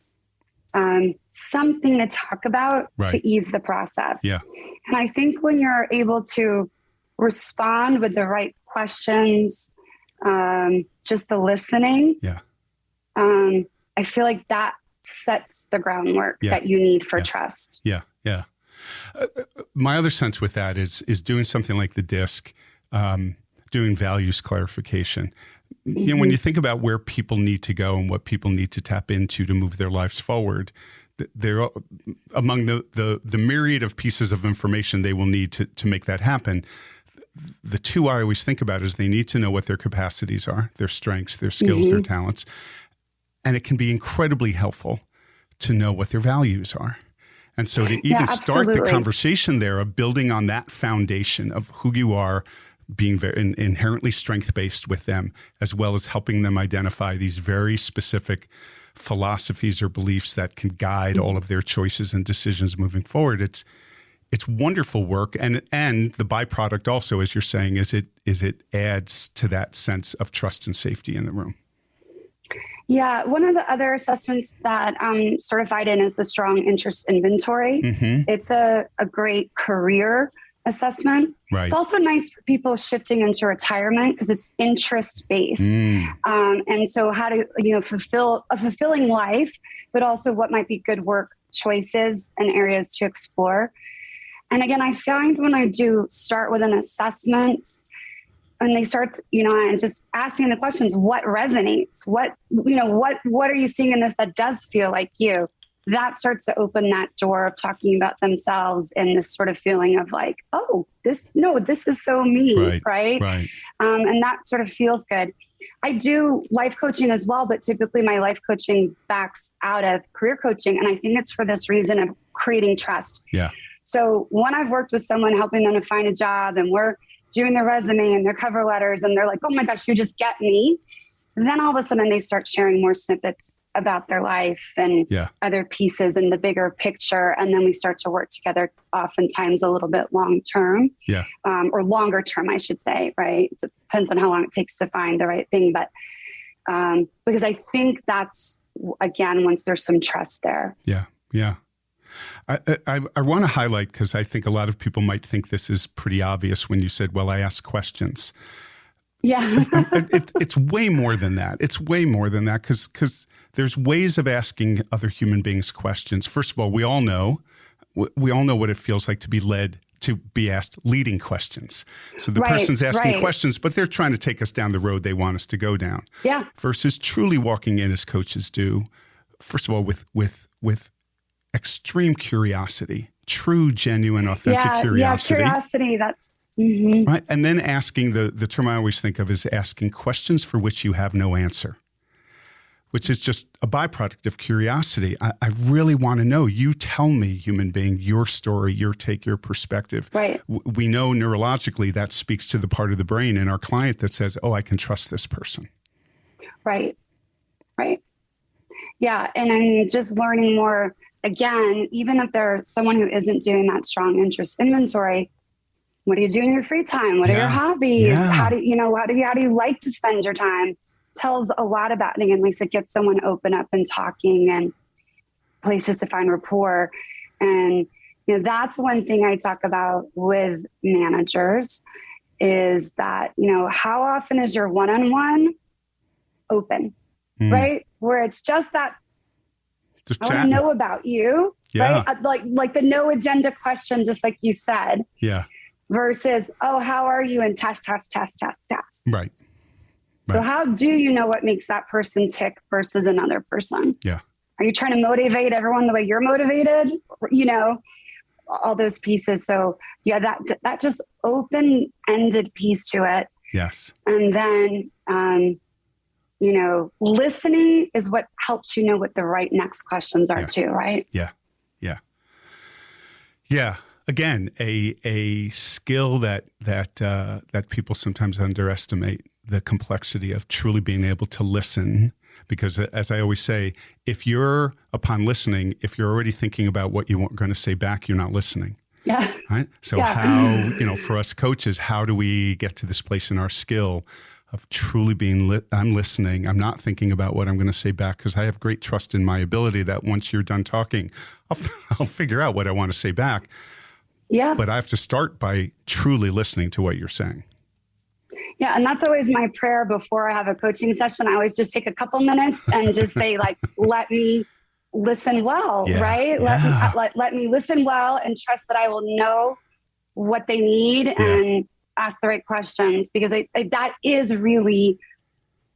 something to talk about to ease the process. And I think when you're able to respond with the right questions, just the listening, I feel like that sets the groundwork that you need for trust. My other sense with that is doing something like the DISC, doing values clarification. When you think about where people need to go and what people need to tap into to move their lives forward, they're among the myriad of pieces of information they will need to make that happen. The two I always think about is they need to know what their capacities are, their strengths, their skills, their talents. And it can be incredibly helpful to know what their values are. And so to even start the conversation there of building on that foundation of who you are, being very inherently strength-based with them, as well as helping them identify these very specific philosophies or beliefs that can guide all of their choices and decisions moving forward. It's wonderful work. And the byproduct also, as you're saying, is it adds to that sense of trust and safety in the room. Yeah, one of the other assessments that I'm certified in is the Strong Interest Inventory. It's a great career assessment. It's also nice for people shifting into retirement because it's interest-based. And so how to fulfill a fulfilling life, but also what might be good work choices and areas to explore. And again, I find when I do start with an assessment, and they start, and just asking the questions, what resonates? What are you seeing in this that does feel like you? That starts to open that door of talking about themselves and this sort of feeling of like, oh, this is so me, right? And that sort of feels good. I do life coaching as well, but typically my life coaching backs out of career coaching. And I think it's for this reason of creating trust. So when I've worked with someone, helping them to find a job, and we're doing their resume and their cover letters, and they're like, oh my gosh, you just get me. And then all of a sudden they start sharing more snippets about their life and other pieces in the bigger picture. And then we start to work together oftentimes a little bit long-term, or longer term, I should say, right? It depends on how long it takes to find the right thing. But because I think that's, again, once there's some trust there. I want to highlight, because I think a lot of people might think this is pretty obvious when you said, well, I ask questions. It's way more than that. It's way more than that because there's ways of asking other human beings questions. First of all, we all know what it feels like to be asked leading questions. So the person's asking questions, but they're trying to take us down the road they want us to go down. Versus truly walking in as coaches do. First of all, with extreme curiosity, true, genuine, authentic curiosity. Curiosity. That's. Right. And then asking, the term I always think of is asking questions for which you have no answer, which is just a byproduct of curiosity. I really want to know. You tell me, human being, your story, your take, your perspective. We know neurologically that speaks to the part of the brain in our client that says, oh, I can trust this person. Right. Yeah. And I'm just learning more, again, even if there's someone who isn't doing that strong interest inventory. What do you do in your free time? What are your hobbies? How do you like to spend your time? Tells a lot about it. And Lisa gets someone open up and talking and places to find rapport. And, that's one thing I talk about with managers is that, how often is your one-on-one open, right? Where it's just that, I want to know about you, right? Like the no agenda question, just like you said. versus, oh, how are you? And test. Right. So how do you know what makes that person tick versus another person? Yeah. Are you trying to motivate everyone the way you're motivated? You know, all those pieces. So yeah, that just open-ended piece to it. Yes. And then, you know, listening is what helps you know what the right next questions are too, right? Yeah. Yeah. Yeah. Again, a skill that people sometimes underestimate, the complexity of truly being able to listen. Because as I always say, if you're already thinking about what you're going to say back, you're not listening. Yeah. Right. So how, you know, for us coaches, how do we get to this place in our skill of truly being I'm listening. I'm not thinking about what I'm going to say back, because I have great trust in my ability that once you're done talking, I'll figure out what I want to say back. Yeah. But I have to start by truly listening to what you're saying. Yeah. And that's always my prayer before I have a coaching session. I always just take a couple minutes and just say, like, let me listen well, right? Let me listen well and trust that I will know what they need and ask the right questions, because that is really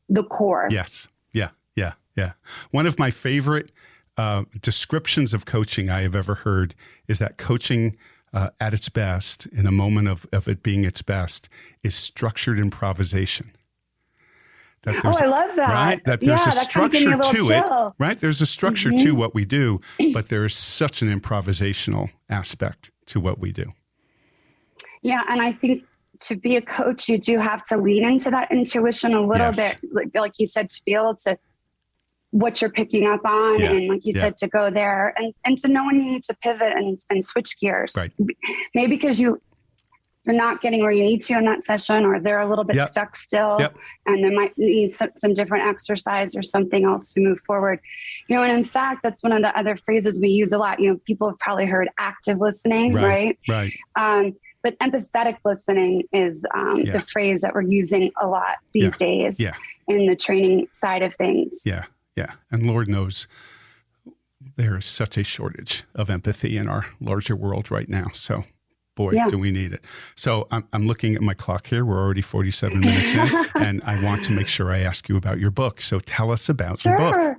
the core. Yes. Yeah. Yeah. Yeah. One of my favorite descriptions of coaching I have ever heard is that coaching at its best, in a moment of it being its best, is structured improvisation. I love that. Right? That there's a structure to chill. it. Right? There's a structure to what we do, but there is such an improvisational aspect to what we do. Yeah. And I think to be a coach, you do have to lean into that intuition a little bit, like you said, to be able to what you're picking up on. And like you said, to go there and to know when you need to pivot and switch gears. Right. Maybe because you're not getting where you need to in that session, or they're a little bit stuck still, and they might need some different exercise or something else to move forward. You know, and in fact, that's one of the other phrases we use a lot. You know, people have probably heard active listening, right? Right. But empathetic listening is the phrase that we're using a lot these days in the training side of things. Yeah. Yeah. And Lord knows there is such a shortage of empathy in our larger world right now. So boy, do we need it. So I'm looking at my clock here. We're already 47 minutes in, and I want to make sure I ask you about your book. So tell us about the book.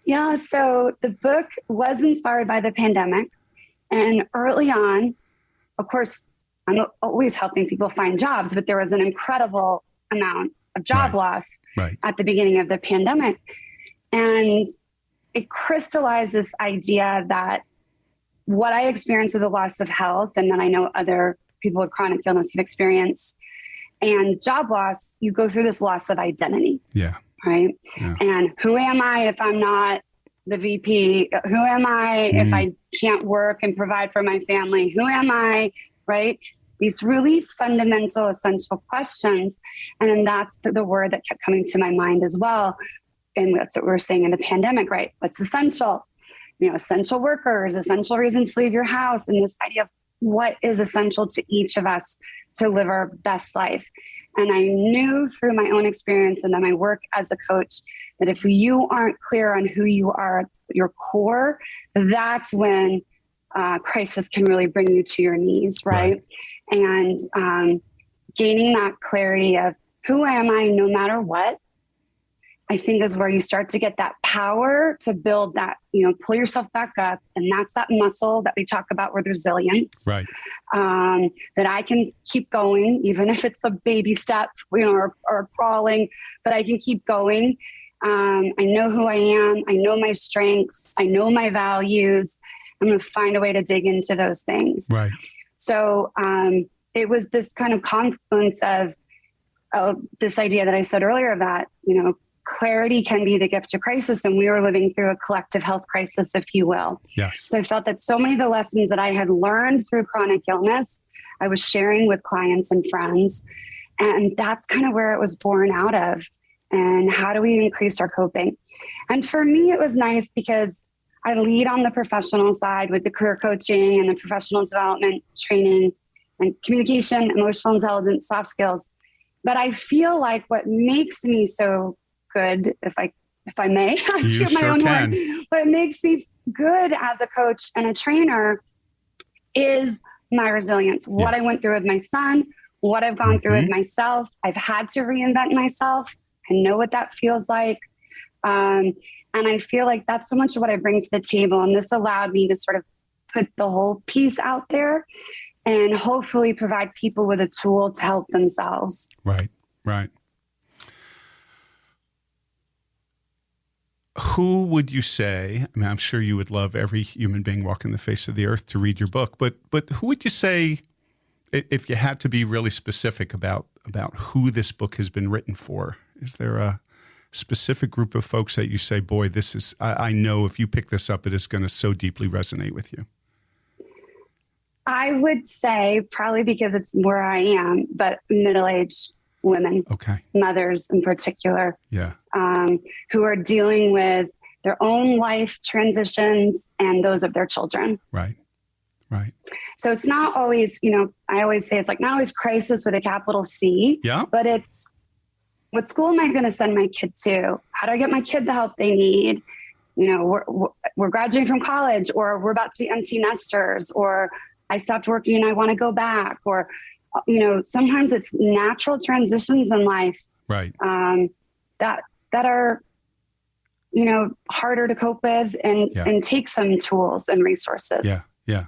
Yeah. So the book was inspired by the pandemic. And early on, of course, I'm always helping people find jobs, but there was an incredible amount of job loss at the beginning of the pandemic. And it crystallized this idea that what I experienced was a loss of health, and then I know other people with chronic illness have experienced, and job loss, you go through this loss of identity. Yeah. Right. Yeah. And who am I if I'm not the VP? Who am I if I can't work and provide for my family? Who am I? Right. These really fundamental, essential questions. And then that's the word that kept coming to my mind as well. And that's what we were saying in the pandemic, right? What's essential? You know, essential workers, essential reasons to leave your house, and this idea of what is essential to each of us to live our best life. And I knew through my own experience and then my work as a coach that if you aren't clear on who you are, your core, that's when crisis can really bring you to your knees, right? And gaining that clarity of who am I no matter what, I think is where you start to get that power to build that, you know, pull yourself back up. And that's that muscle that we talk about with resilience, that I can keep going, even if it's a baby step, you know, or crawling, but I can keep going. I know who I am. I know my strengths. I know my values. I'm going to find a way to dig into those things. Right. So it was this kind of confluence of this idea that I said earlier that, you know, clarity can be the gift to crisis. And we were living through a collective health crisis, if you will. Yes. So I felt that so many of the lessons that I had learned through chronic illness, I was sharing with clients and friends. And that's kind of where it was born out of. And how do we increase our coping? And for me, it was nice because I lead on the professional side with the career coaching and the professional development training and communication, emotional intelligence, soft skills. But I feel like what makes me so good, if I may, I toot my own horn, what makes me good as a coach and a trainer is my resilience, what I went through with my son, what I've gone through with myself. I've had to reinvent myself. I know what that feels like. And I feel like that's so much of what I bring to the table. And this allowed me to sort of put the whole piece out there and hopefully provide people with a tool to help themselves. Right, right. Who would you say, I mean, I'm sure you would love every human being walking the face of the earth to read your book, but who would you say, if you had to be really specific about who this book has been written for? Is there a specific group of folks that you say, boy, this is, I know if you pick this up, it is going to so deeply resonate with you? I would say, probably because it's where I am, but middle-aged women, mothers in particular, who are dealing with their own life transitions and those of their children. Right. Right. So it's not always, I always say it's like not always crisis with a capital C, but it's what school am I going to send my kid to? How do I get my kid the help they need? We're graduating from college, or we're about to be empty nesters, or I stopped working and I want to go back, or sometimes it's natural transitions in life, right? That are, harder to cope with and take some tools and resources. Yeah.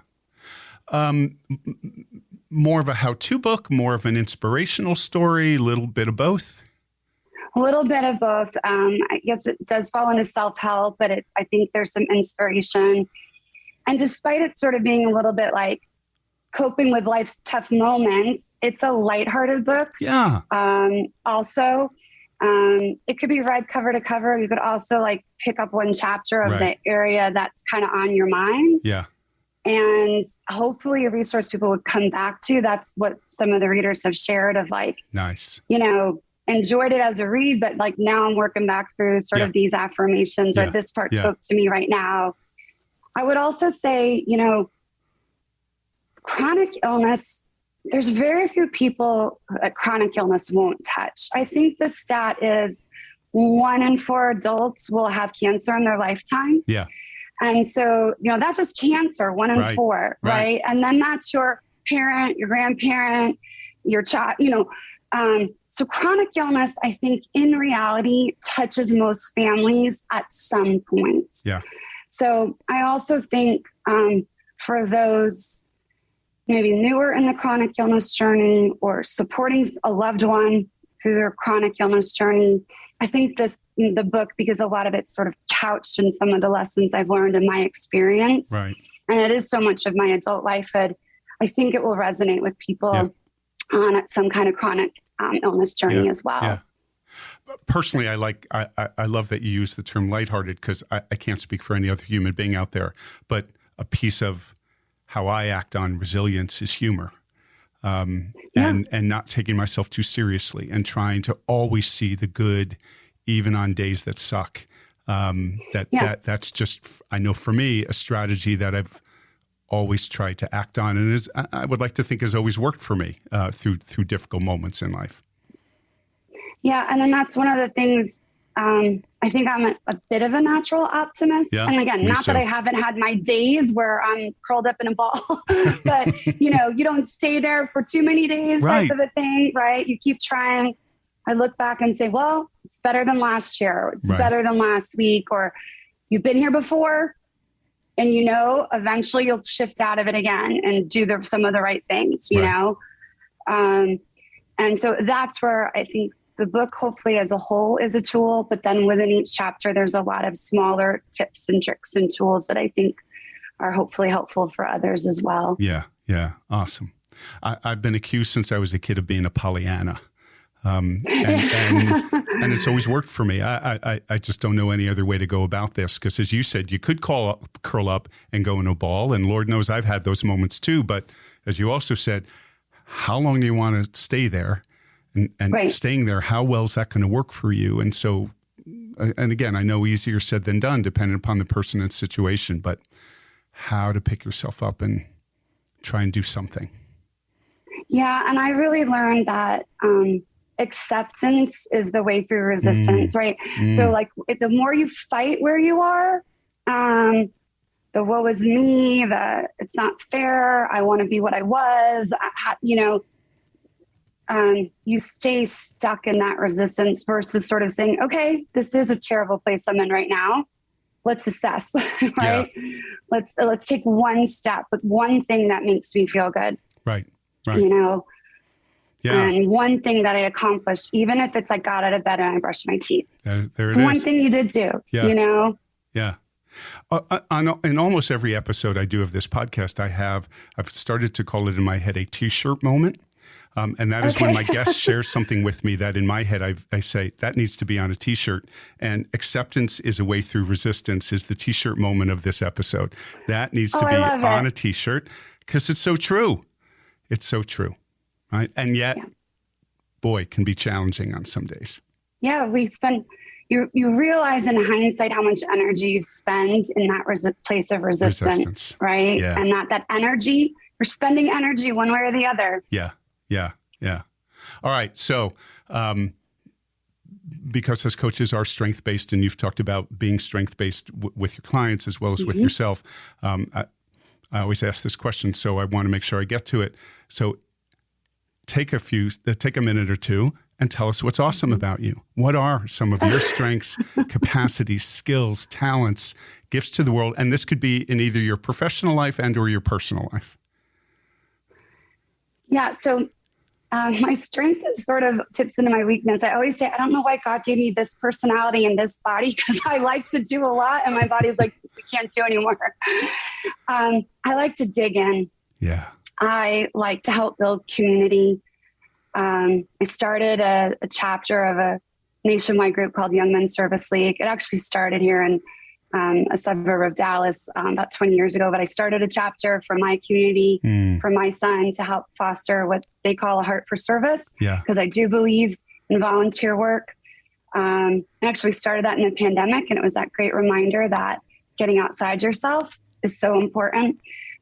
More of a how-to book, more of an inspirational story, a little bit of both? A little bit of both. I guess it does fall into self-help, but I think there's some inspiration. And despite it sort of being a little bit like coping with life's tough moments, it's a lighthearted book. Yeah. Also, it could be read cover to cover. You could also pick up one chapter of the area that's kind of on your mind. Yeah. And hopefully a resource people would come back to. That's what some of the readers have shared of nice. Enjoyed it as a read, but now I'm working back through sort of these affirmations or this part spoke to me right now. I would also say, chronic illness, there's very few people that chronic illness won't touch. I think the stat is 1 in 4 adults will have cancer in their lifetime. Yeah. And so, that's just cancer, 1 in 4, right? And then that's your parent, your grandparent, your child, so chronic illness, I think in reality touches most families at some point. Yeah. So I also think for those maybe newer in the chronic illness journey or supporting a loved one through their chronic illness journey, I think the book, because a lot of it's sort of couched in some of the lessons I've learned in my experience, and it is so much of my adult lifehood, I think it will resonate with people on some kind of chronic illness journey as well. Yeah. Personally, I love that you use the term lighthearted, because I can't speak for any other human being out there, but a piece of how I act on resilience is humor. And not taking myself too seriously and trying to always see the good, even on days that suck. That's just, I know for me, a strategy that I've always tried to act on, and I would like to think has always worked for me through difficult moments in life. Yeah, and then that's one of the things. I think I'm a bit of a natural optimist. Yeah, and again, not that I haven't had my days where I'm curled up in a ball, but you don't stay there for too many days type of a thing, right? You keep trying. I look back and say, well, it's better than last year. Or it's better than last week, or you've been here before, and eventually you'll shift out of it again and do some of the right things, you know? And so that's where I think the book, hopefully as a whole, is a tool, but then within each chapter, there's a lot of smaller tips and tricks and tools that I think are hopefully helpful for others as well. Yeah. Yeah. Awesome. I've been accused since I was a kid of being a Pollyanna. And it's always worked for me. I just don't know any other way to go about this, because as you said, you could curl up and go in a ball, and Lord knows I've had those moments too. But as you also said, how long do you want to stay there? And staying there, how well is that going to work for you? And so, and again, I know easier said than done, depending upon the person and situation, but how to pick yourself up and try and do something. Yeah. And I really learned that acceptance is the way through resistance, right? So the more you fight where you are, the woe is me, it's not fair, I want to be what I was, you stay stuck in that resistance versus sort of saying, okay, this is a terrible place I'm in right now. Let's assess, right? Yeah. Let's take one step with one thing that makes me feel good. Right. Yeah. And one thing that I accomplished, even if it's I got out of bed and I brushed my teeth. There it's it is. One thing you did do, Yeah. In almost every episode I do of this podcast, I've started to call it in my head a T-shirt moment. And that is when my guests share something with me that in my head, I say, that needs to be on a T-shirt. And acceptance is a way through resistance is the T-shirt moment of this episode. That needs to be on a T-shirt because it's so true. It's so true. Right. And yet, boy, it can be challenging on some days. Yeah, you realize in hindsight how much energy you spend in that place of resistance. Right? Yeah. And that energy, you're spending energy one way or the other. Yeah. All right. So, because as coaches are strength-based, and you've talked about being strength-based with your clients as well as with yourself, I always ask this question, so I want to make sure I get to it. So take a minute or two and tell us what's awesome about you. What are some of your strengths, capacities, skills, talents, gifts to the world? And this could be in either your professional life and or your personal life. Yeah. So my strength is sort of tips into my weakness. I always say, I don't know why God gave me this personality and this body because I like to do a lot and my body's like, we can't do anymore. I like to dig in. Yeah. I like to help build community. I started a chapter of a nationwide group called Young Men's Service League. It actually started here in a suburb of Dallas about 20 years ago, but I started a chapter for my community, for my son, to help foster what they call a heart for service. Yeah. Because I do believe in volunteer work. I actually started that in the pandemic, and it was that great reminder that getting outside yourself is so important.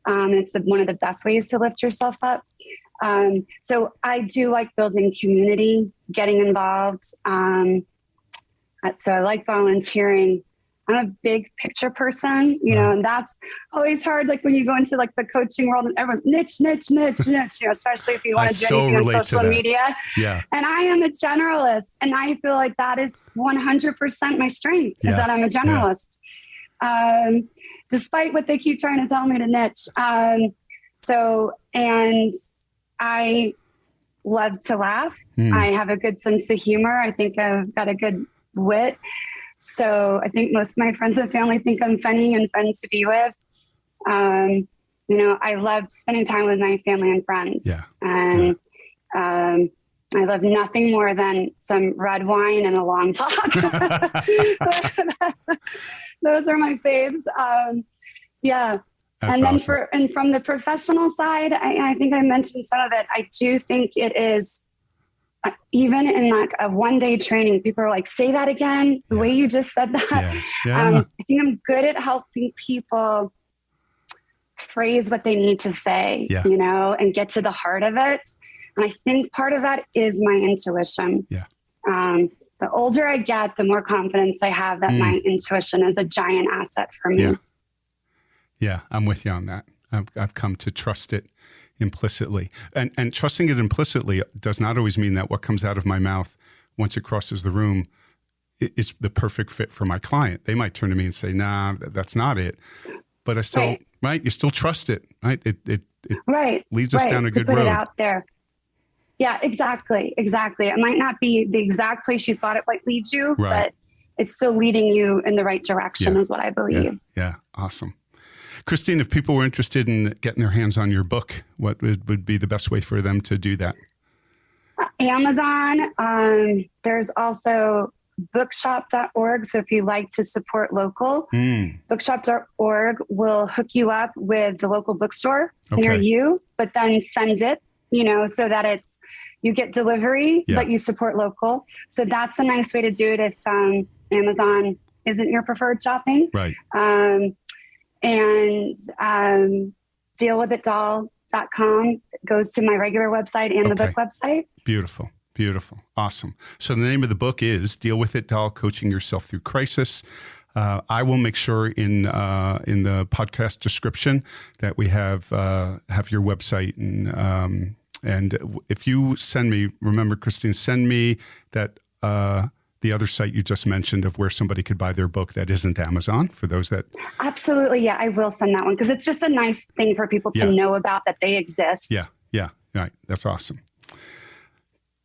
It's one of the best ways to lift yourself up. So I do like building community, getting involved. So I like volunteering. I'm a big picture person, and that's always hard. Like when you go into like the coaching world and everyone niche, especially if you want to do anything on social media. Yeah. And I am a generalist, and I feel like that is 100% my strength is that I'm a generalist. Despite what they keep trying to tell me to niche. And I love to laugh. I have a good sense of humor. I think I've got a good wit. So I think most of my friends and family think I'm funny and fun to be with. I love spending time with my family and friends. Yeah. And I love nothing more than some red wine and a long talk. Those are my faves. That's and then awesome. From the professional side, I think I mentioned some of it. I do think it is, even in like a one-day training, people are like, say that again, the way you just said that. I think I'm good at helping people phrase what they need to say, and get to the heart of it. And I think part of that is my intuition. Yeah. The older I get, the more confidence I have that my intuition is a giant asset for me. Yeah, I'm with you on that. I've come to trust it implicitly. And trusting it implicitly does not always mean that what comes out of my mouth once it crosses the room is the perfect fit for my client. They might turn to me and say, nah, that's not it. But I still, right? You still trust it, right? It leads us down a good road. To put it out there. Yeah, exactly. It might not be the exact place you thought it might lead you, but it's still leading you in the right direction is what I believe. Yeah. Awesome. Christine, if people were interested in getting their hands on your book, what would be the best way for them to do that? Amazon. There's also bookshop.org. So if you like to support local, bookshop.org will hook you up with the local bookstore near you, but then send it, so that you get delivery, but you support local. So that's a nice way to do it if Amazon isn't your preferred shopping. Right. And dealwithitdoll.com goes to my regular website and the book website. Beautiful. Awesome. So the name of the book is Deal With It, Doll, Coaching Yourself Through Crisis. I will make sure in the podcast description that we have your website, and if you send me, remember, Christine, send me that the other site you just mentioned of where somebody could buy their book that isn't Amazon, for those that... Absolutely. Yeah, I will send that one because it's just a nice thing for people to know about, that they exist. Yeah, right. That's awesome.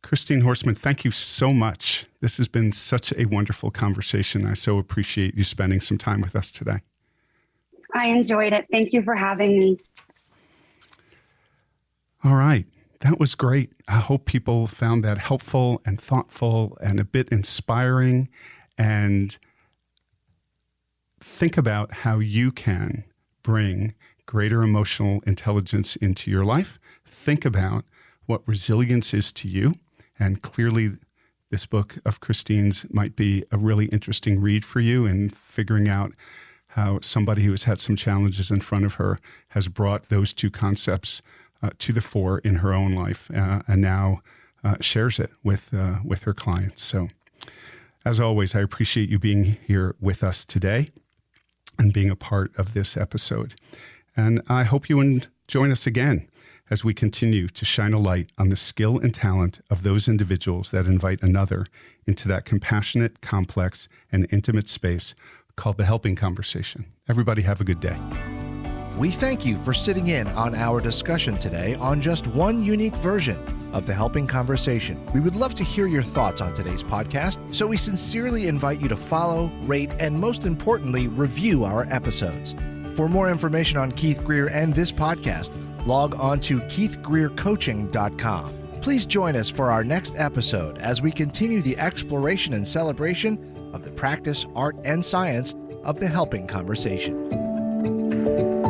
Christine Horstman, thank you so much. This has been such a wonderful conversation. I so appreciate you spending some time with us today. I enjoyed it. Thank you for having me. All right. That was great. I hope people found that helpful and thoughtful and a bit inspiring. And think about how you can bring greater emotional intelligence into your life. Think about what resilience is to you. And clearly, this book of Christine's might be a really interesting read for you in figuring out how somebody who has had some challenges in front of her has brought those two concepts to the fore in her own life, and now shares it with her clients. So, as always, I appreciate you being here with us today and being a part of this episode. And I hope you join us again as we continue to shine a light on the skill and talent of those individuals that invite another into that compassionate, complex, and intimate space called the helping conversation. Everybody have a good day. We thank you for sitting in on our discussion today on just one unique version of the Helping Conversation. We would love to hear your thoughts on today's podcast, so we sincerely invite you to follow, rate, and most importantly, review our episodes. For more information on Keith Greer and this podcast, log on to keithgreercoaching.com. Please join us for our next episode as we continue the exploration and celebration of the practice, art, and science of the helping conversation.